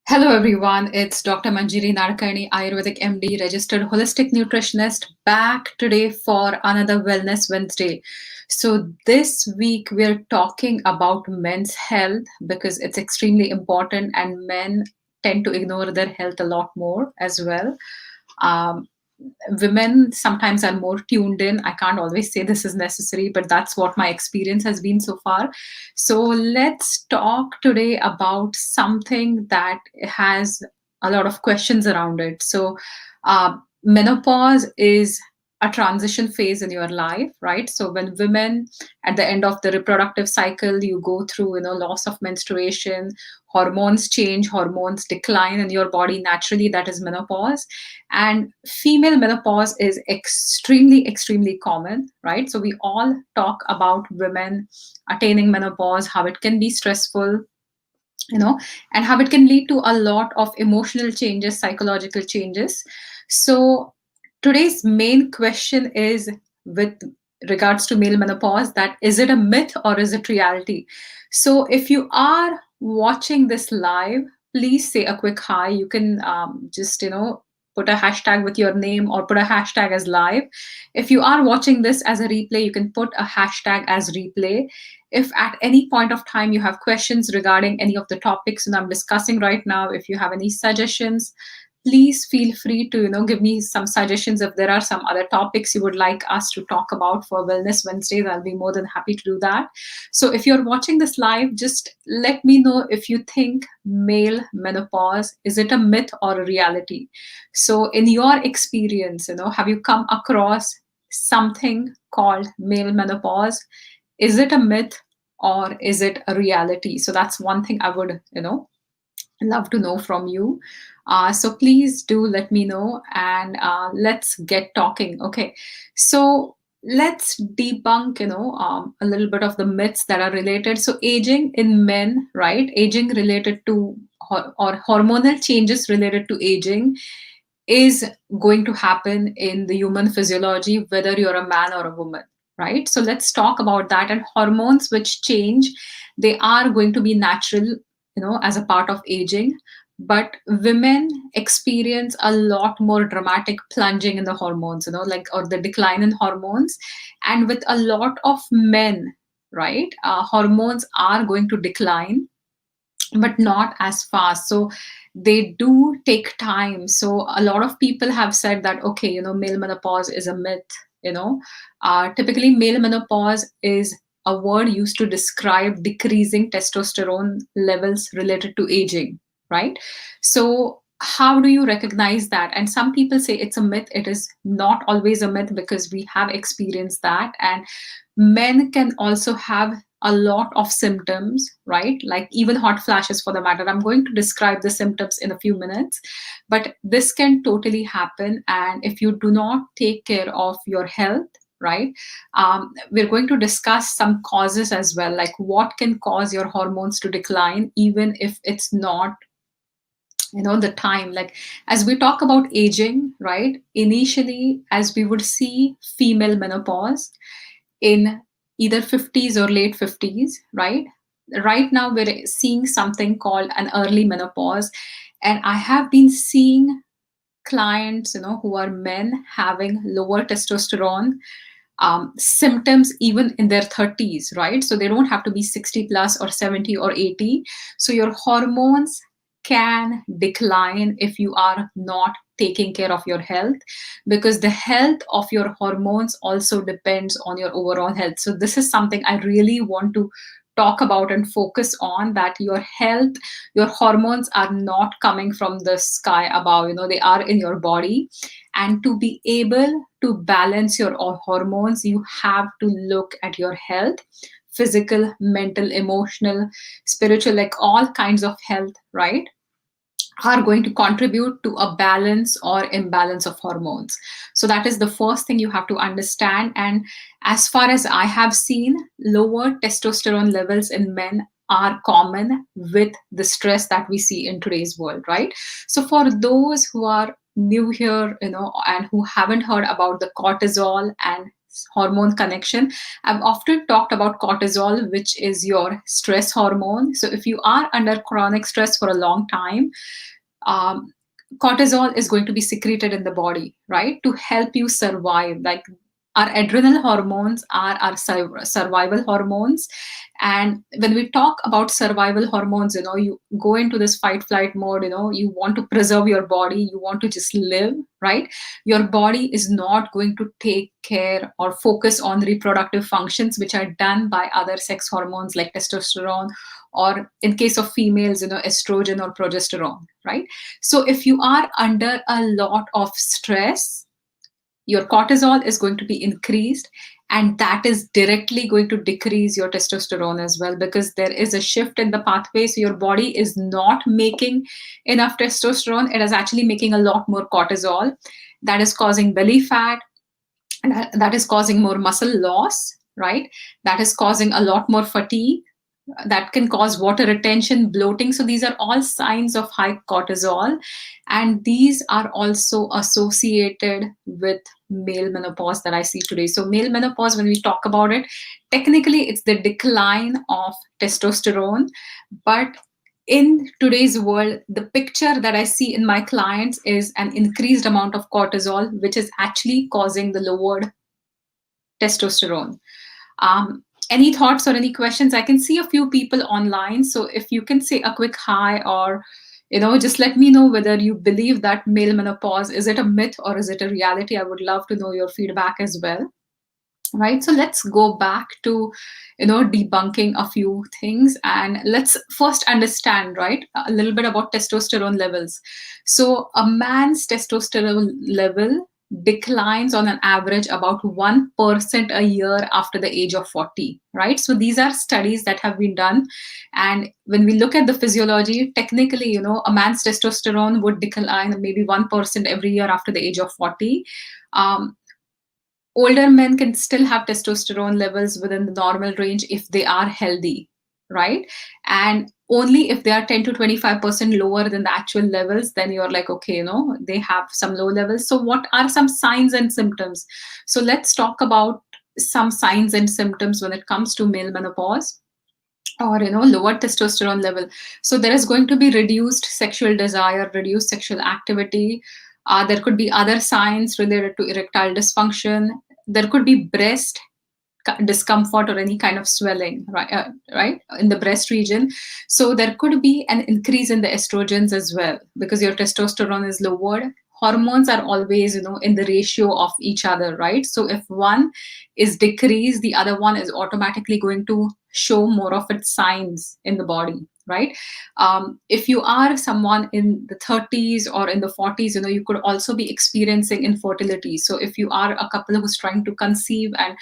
Hello everyone, it's Dr. Manjiri Nadkarni, Ayurvedic MD, registered holistic nutritionist, back today for another Wellness Wednesday. So this week we're talking about men's health because it's extremely important and men tend to ignore their health a lot more as well. Um, Women sometimes are more tuned in. I can't always say this is necessary, but that's what my experience has been so far. So let's talk today about something that has a lot of questions around it. So menopause is a transition phase in your life, right? So when women at the end of the reproductive cycle, you go through, loss of menstruation, hormones change, hormones decline in your body naturally. That is menopause. And female menopause is extremely common, right? So we all talk about women attaining menopause, how it can be stressful, and how it can lead to a lot of emotional changes, psychological changes. So today's main question is with regards to male menopause, that is it a myth or is it reality? So if you are watching this live, please say a quick hi. You can just put a hashtag with your name or put a hashtag as live. If you are watching this as a replay, you can put a hashtag as replay. If at any point of time you have questions regarding any of the topics that I'm discussing right now, if you have any suggestions, please feel free to give me some suggestions. If there are some other topics you would like us to talk about for Wellness Wednesdays, I'll be more than happy to do that. So if you're watching this live, just let me know if you think male menopause, is it a myth or a reality? So in your experience, have you come across something called male menopause? Is it a myth or is it a reality? So that's one thing I would love to know from you. So please do let me know, and let's get talking. Okay, so let's debunk a little bit of the myths that are related. So aging in men, right? Aging related to or hormonal changes related to aging is going to happen in the human physiology, whether you're a man or a woman, right? So let's talk about that. And hormones which change, they are going to be natural, as a part of aging. But women experience a lot more dramatic plunging in the hormones, like, or the decline in hormones. And with a lot of men, right, hormones are going to decline, but not as fast. So they do take time. So a lot of people have said that, okay, male menopause is a myth. Typically male menopause is a word used to describe decreasing testosterone levels related to aging, right? So how do you recognize that? And some people say it's a myth. It is not always a myth because we have experienced that. And men can also have a lot of symptoms, right? Like even hot flashes for the matter. I'm going to describe the symptoms in a few minutes, but this can totally happen. And if you do not take care of your health, right, we're going to discuss some causes as well, like what can cause your hormones to decline, even if it's not the time. Like as we talk about aging, right, initially as we would see female menopause in either 50s or late 50s, right? Right now, we're seeing something called an early menopause. And I have been seeing clients, who are men having lower testosterone symptoms even in their 30s, right? So they don't have to be 60 plus or 70 or 80. So your hormones can decline if you are not taking care of your health, because the health of your hormones also depends on your overall health. So this is something I really want to talk about and focus on, that your health, your hormones are not coming from the sky above, they are in your body. And to be able to balance your hormones, you have to look at your health, physical, mental, emotional, spiritual, like all kinds of health, right, are going to contribute to a balance or imbalance of hormones. So that is the first thing you have to understand. And as far as I have seen, lower testosterone levels in men are common with the stress that we see in today's world, right? So for those who are new here, and who haven't heard about the cortisol and hormone connection. I've often talked about cortisol, which is your stress hormone. So if you are under chronic stress for a long time, um, cortisol is going to be secreted in the body, right, to help you survive. Like, our adrenal hormones are our survival hormones. And when we talk about survival hormones, you go into this fight flight mode. You want to preserve your body, you want to just live, right? Your body is not going to take care or focus on reproductive functions, which are done by other sex hormones like testosterone, or in case of females, estrogen or progesterone, right? So if you are under a lot of stress, your cortisol is going to be increased, and that is directly going to decrease your testosterone as well, because there is a shift in the pathway. So your body is not making enough testosterone, it is actually making a lot more cortisol. That is causing belly fat, and that is causing more muscle loss, right? That is causing a lot more fatigue, that can cause water retention, bloating. So these are all signs of high cortisol, and these are also associated with male menopause that I see today. So male menopause, when we talk about it, technically it's the decline of testosterone, but in today's world, the picture that I see in my clients is an increased amount of cortisol, which is actually causing the lowered testosterone. Any thoughts or any questions? I can see a few people online. So if you can say a quick hi, or just let me know whether you believe that male menopause, is it a myth or is it a reality? I would love to know your feedback as well. Right. So let's go back to debunking a few things, and let's first understand, right, a little bit about testosterone levels. So a man's testosterone level declines on an average about 1% a year after the age of 40, right? So these are studies that have been done, and when we look at the physiology, technically, a man's testosterone would decline maybe 1% every year after the age of 40. Older men can still have testosterone levels within the normal range if they are healthy, right? And only if they are 10 to 25% lower than the actual levels, then you're like, okay, they have some low levels. So what are some signs and symptoms? So let's talk about some signs and symptoms when it comes to male menopause, or lower testosterone level. So there is going to be reduced sexual desire, reduced sexual activity. There could be other signs related to erectile dysfunction. There could be breast discomfort or any kind of swelling, right, in the breast region. So there could be an increase in the estrogens as well, because your testosterone is lowered. Hormones are always in the ratio of each other, right? So if one is decreased, the other one is automatically going to show more of its signs in the body, right? If you are someone in the 30s or in the 40s, you could also be experiencing infertility. So if you are a couple who's trying to conceive and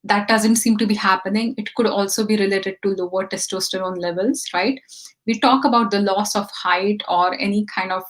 that doesn't seem to be happening, it could also be related to lower testosterone levels, right? We talk about the loss of height or any kind of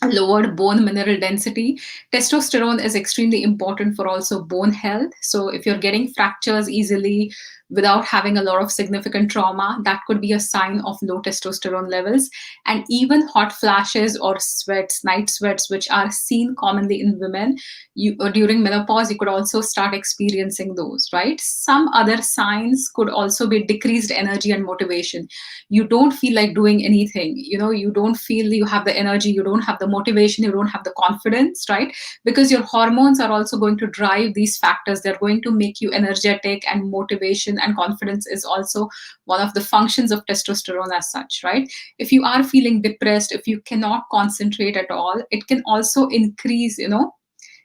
lowered bone mineral density. Testosterone is extremely important for also bone health. So if you're getting fractures easily without having a lot of significant trauma, that could be a sign of low testosterone levels. And even hot flashes or sweats, night sweats, which are seen commonly in women, during menopause, you could also start experiencing those, right? Some other signs could also be decreased energy and motivation. You don't feel like doing anything, you don't feel you have the energy, you don't have the motivation, you don't have the confidence, right? Because your hormones are also going to drive these factors. They're going to make you energetic, and motivation and confidence is also one of the functions of testosterone as such, right? If you are feeling depressed, if you cannot concentrate at all, it can also increase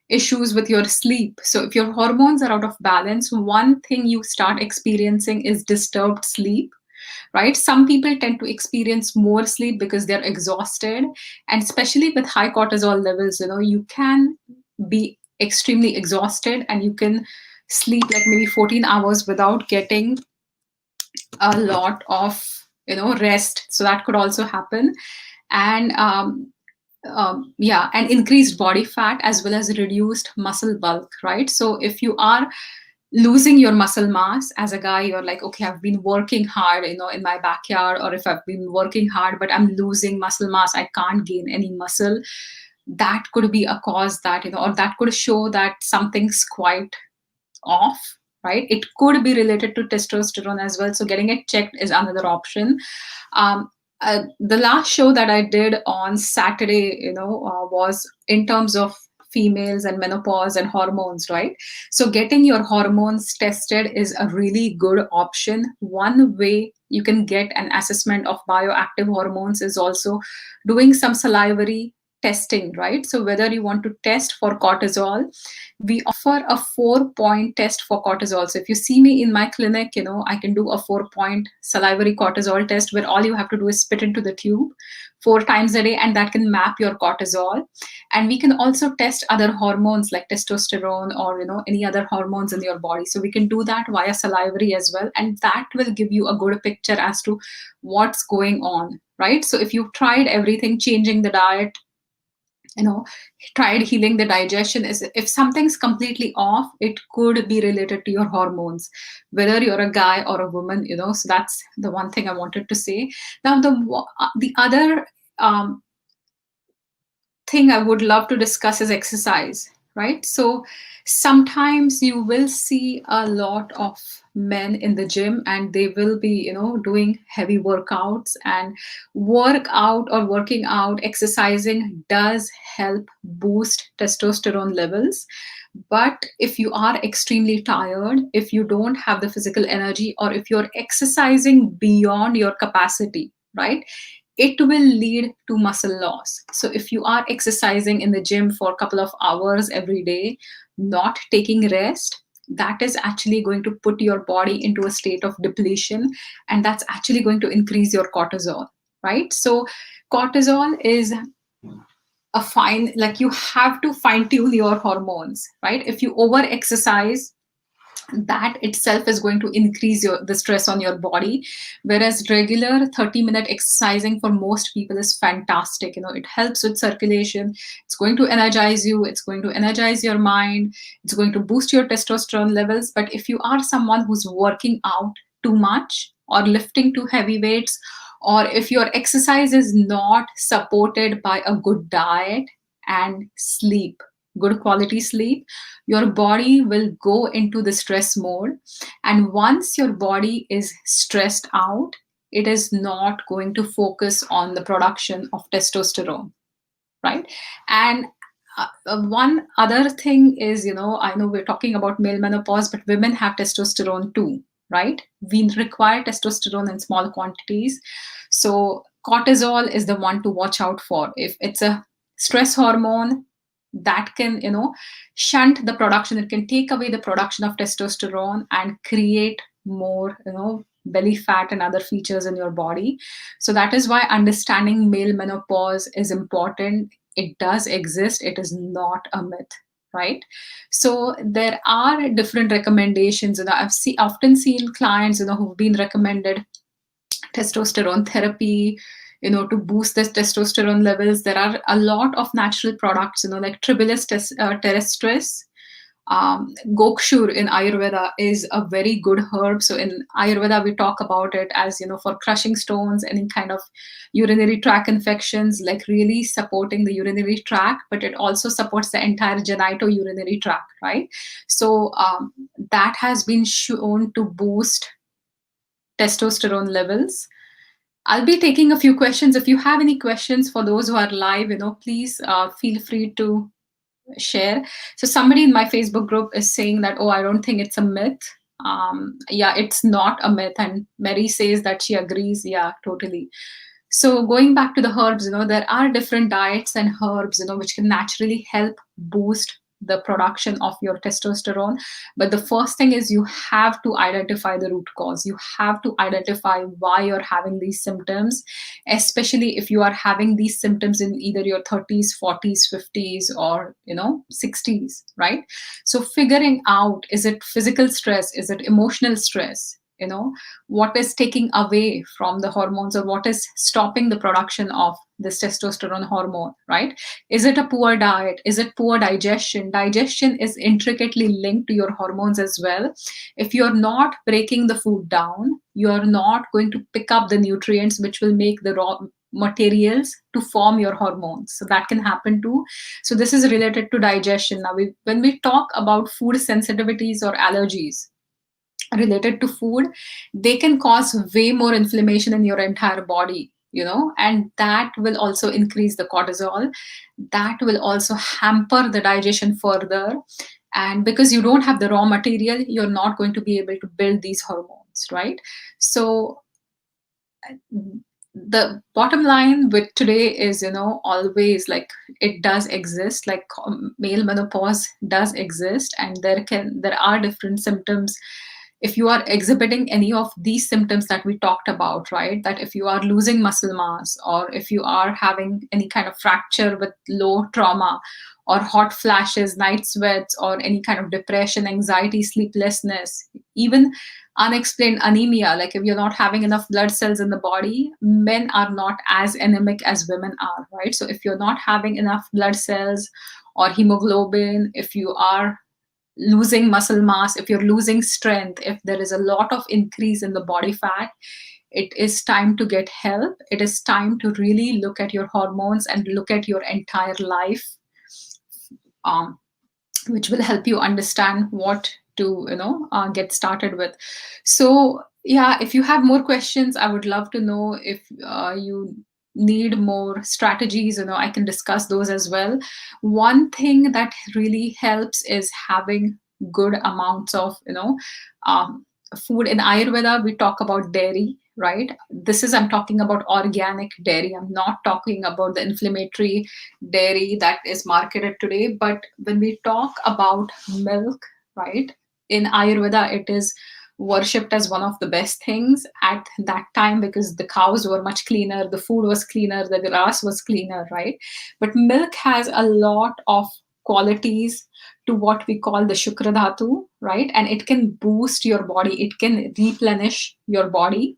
issues with your sleep. So if your hormones are out of balance, one thing you start experiencing is disturbed sleep, right? Some people tend to experience more sleep because they're exhausted, and especially with high cortisol levels, you can be extremely exhausted and you can sleep like maybe 14 hours without getting a lot of rest. So that could also happen. And yeah, and increased body fat as well as reduced muscle bulk, right? So if you are losing your muscle mass as a guy, you're like, okay, I've been working hard in my backyard, or if I've been working hard but I'm losing muscle mass, I can't gain any muscle, that could be a cause that, or that could show that something's quite off, right? It could be related to testosterone as well. So getting it checked is another option. Um, the last show that I did on Saturday, was in terms of females and menopause and hormones, right? So getting your hormones tested is a really good option. One way you can get an assessment of bioactive hormones is also doing some salivary testing, right? So whether you want to test for cortisol, we offer a 4-point test for cortisol. So if you see me in my clinic, I can do a 4-point salivary cortisol test where all you have to do is spit into the tube 4 times a day, and that can map your cortisol. And we can also test other hormones like testosterone or any other hormones in your body. So we can do that via salivary as well, and that will give you a good picture as to what's going on, right? So if you've tried everything, changing the diet, tried healing the digestion, is if something's completely off, it could be related to your hormones, whether you're a guy or a woman. So that's the one thing I wanted to say. Now the other thing I would love to discuss is exercise, right? So sometimes you will see a lot of men in the gym, and they will be, doing heavy workouts, and working out, exercising does help boost testosterone levels. But if you are extremely tired, if you don't have the physical energy, or if you're exercising beyond your capacity, right, it will lead to muscle loss. So if you are exercising in the gym for a couple of hours every day, not taking rest, that is actually going to put your body into a state of depletion, and that's actually going to increase your cortisol, right? So cortisol is a fine, like, you have to fine tune your hormones, right? If you over exercise, that itself is going to increase the stress on your body, whereas regular 30-minute exercising for most people is fantastic. It helps with circulation, it's going to energize you, it's going to energize your mind, it's going to boost your testosterone levels. But if you are someone who's working out too much or lifting too heavy weights, or if your exercise is not supported by a good diet and sleep, good quality sleep, your body will go into the stress mode. And once your body is stressed out, it is not going to focus on the production of testosterone, right? And one other thing is, I know we're talking about male menopause, but women have testosterone too, right? We require testosterone in small quantities. So cortisol is the one to watch out for. If it's a stress hormone, that can, shunt the production, it can take away the production of testosterone and create more, belly fat and other features in your body. So that is why understanding male menopause is important. It does exist, it is not a myth, right? So there are different recommendations, I've often seen clients, who've been recommended testosterone therapy, to boost the testosterone levels. There are a lot of natural products, like Tribulus terrestris. Gokshur in Ayurveda is a very good herb. So in Ayurveda, we talk about it as, for crushing stones, any kind of urinary tract infections, like really supporting the urinary tract, but it also supports the entire genitourinary tract, right? So that has been shown to boost testosterone levels. I'll be taking a few questions. If you have any questions for those who are live, please feel free to share. So somebody in my Facebook group is saying that, oh, I don't think it's a myth. Yeah, it's not a myth. And Mary says that she agrees. Yeah, totally. So going back to the herbs, there are different diets and herbs, which can naturally help boost the production of your testosterone. But the first thing is you have to identify the root cause. You have to identify why you're having these symptoms, especially if you are having these symptoms in either your 30s, 40s, 50s, or 60s, right? So figuring out, is it physical stress? Is it emotional stress? What is taking away from the hormones, or what is stopping the production of this testosterone hormone, right? Is it a poor diet? Is it poor digestion? Digestion is intricately linked to your hormones as well. If you're not breaking the food down, you're not going to pick up the nutrients which will make the materials to form your hormones. So that can happen too. So this is related to digestion. Now, when we talk about food sensitivities or allergies related to food, they can cause way more inflammation in your entire body, and that will also increase the cortisol. That will also hamper the digestion further. And because you don't have the raw material, you're not going to be able to build these hormones, right? So the bottom line with today is, always, like, it does exist, like male menopause does exist, and there are different symptoms. If you are exhibiting any of these symptoms that we talked about, right, that if you are losing muscle mass, or if you are having any kind of fracture with low trauma, or hot flashes, night sweats, or any kind of depression, anxiety, sleeplessness, even unexplained anemia, like if you're not having enough blood cells in the body, men are not as anemic as women are, right? So if you're not having enough blood cells or hemoglobin, if you are losing muscle mass, if you're losing strength, if there is a lot of increase in the body fat, it is time to get help. It is time to really look at your hormones and look at your entire life, um, which will help you understand what to get started with. So yeah, if you have more questions, I would love to know. If you need more strategies, I can discuss those as well. One thing that really helps is having good amounts of um, food. In Ayurveda, we talk about dairy, right? I'm talking about organic dairy. I'm not talking about the inflammatory dairy that is marketed today. But when we talk about milk, right, in Ayurveda, it is worshipped as one of the best things at that time, because the cows were much cleaner, the food was cleaner, the grass was cleaner, right? But milk has a lot of qualities to what we call the shukra dhatu, right? And it can boost your body, it can replenish your body.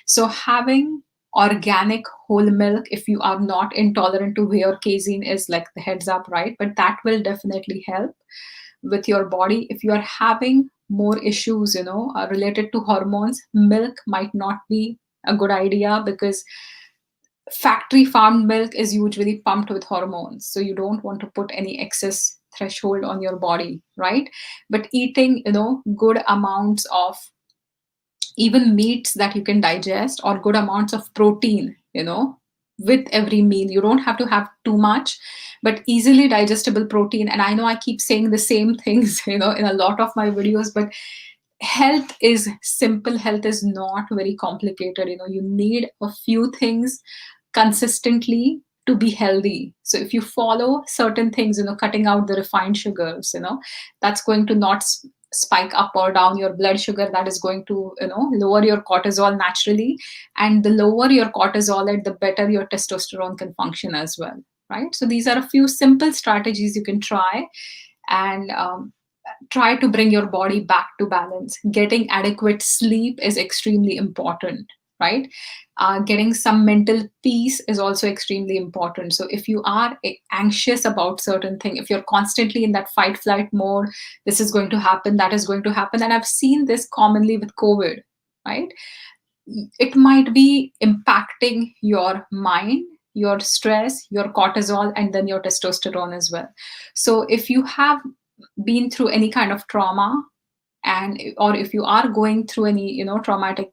So having organic whole milk, if you are not intolerant to whey or casein, is like the heads up, right? But that will definitely help with your body. If you are having more issues, related to hormones, milk might not be a good idea, because factory farmed milk is usually pumped with hormones. So you don't want to put any excess threshold on your body, right? But eating, good amounts of even meats that you can digest, or good amounts of protein, with every meal. You don't have to have too much, but easily digestible protein. And I know I keep saying the same things, in a lot of my videos, but health is simple. Health is not very complicated. You need a few things consistently to be healthy. So if you follow certain things, cutting out the refined sugars, that's going to not spike up or down your blood sugar. That is going to lower your cortisol naturally. And the lower your cortisol, the better your testosterone can function as well, right? So these are a few simple strategies you can try. And try to bring your body back to balance. Getting adequate sleep is extremely important, right? Getting some mental peace is also extremely important. So if you are anxious about certain thing, if you're constantly in that fight flight mode, this is going to happen, that is going to happen. And I've seen this commonly with COVID, right? It might be impacting your mind, your stress, your cortisol, and then your testosterone as well. So if you have been through any kind of trauma, and or if you are going through any traumatic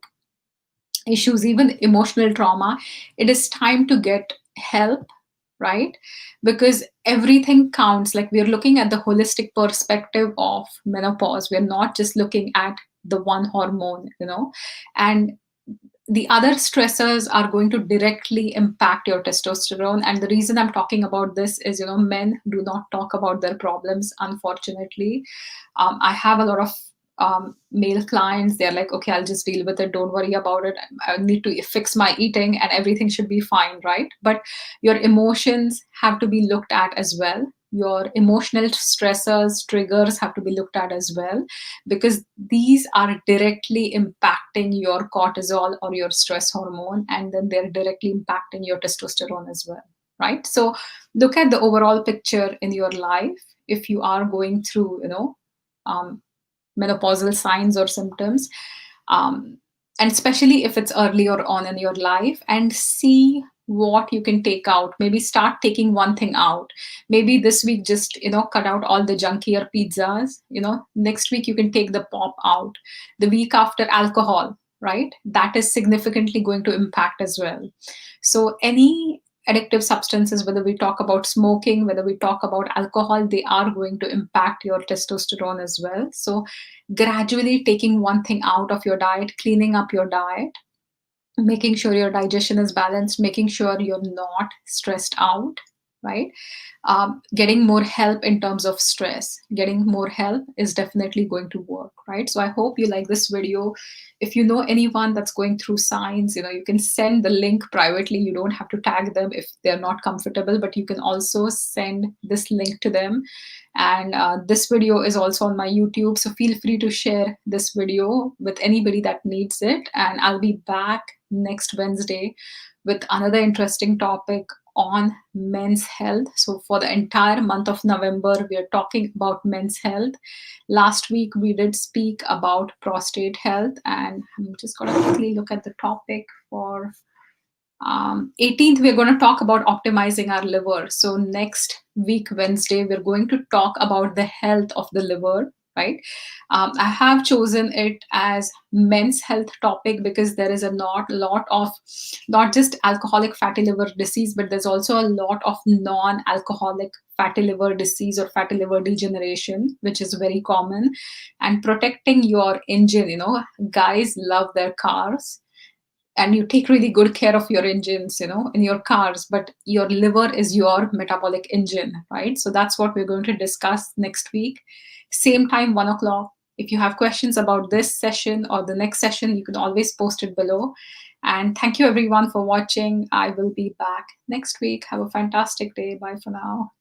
issues, even emotional trauma, it is time to get help, right? Because everything counts. Like, we're looking at the holistic perspective of menopause. We're not just looking at the one hormone, and the other stressors are going to directly impact your testosterone. And the reason I'm talking about this is, men do not talk about their problems, unfortunately. I have a lot of male clients. They're like, okay, I'll just deal with it, don't worry about it, I need to fix my eating and everything should be fine, right? But your emotions have to be looked at as well. Your emotional stressors, triggers have to be looked at as well, because these are directly impacting your cortisol or your stress hormone, and then they're directly impacting your testosterone as well, right? So look at the overall picture in your life. If you are going through um, menopausal signs or symptoms, and especially if it's earlier on in your life, and see what you can take out. Maybe start taking one thing out. Maybe this week just cut out all the junkier pizzas. Next week you can take the pop out. The week after, alcohol, right? That is significantly going to impact as well. So any addictive substances, whether we talk about smoking, whether we talk about alcohol, they are going to impact your testosterone as well. So gradually taking one thing out of your diet, cleaning up your diet, making sure your digestion is balanced, making sure you're not stressed out, right? Getting more help in terms of stress, getting more help is definitely going to work, right? So I hope you like this video. If you know anyone that's going through signs, you can send the link privately. You don't have to tag them if they're not comfortable, but you can also send this link to them. And this video is also on my YouTube, so feel free to share this video with anybody that needs it. And I'll be back next Wednesday with another interesting topic on men's health. So for the entire month of November, we are talking about men's health. Last week, we did speak about prostate health, and I'm just going to quickly look at the topic for 18th. We're going to talk about optimizing our liver. So next week, Wednesday, we're going to talk about the health of the liver, right? I have chosen it as men's health topic because there is a lot of not just alcoholic fatty liver disease, but there's also a lot of non-alcoholic fatty liver disease or fatty liver degeneration, which is very common. And protecting your engine, guys love their cars, and you take really good care of your engines, in your cars, but your liver is your metabolic engine, right? So that's what we're going to discuss next week. Same time, 1 o'clock. If you have questions about this session or the next session, you can always post it below. And thank you everyone for watching. I will be back next week. Have a fantastic day. Bye for now.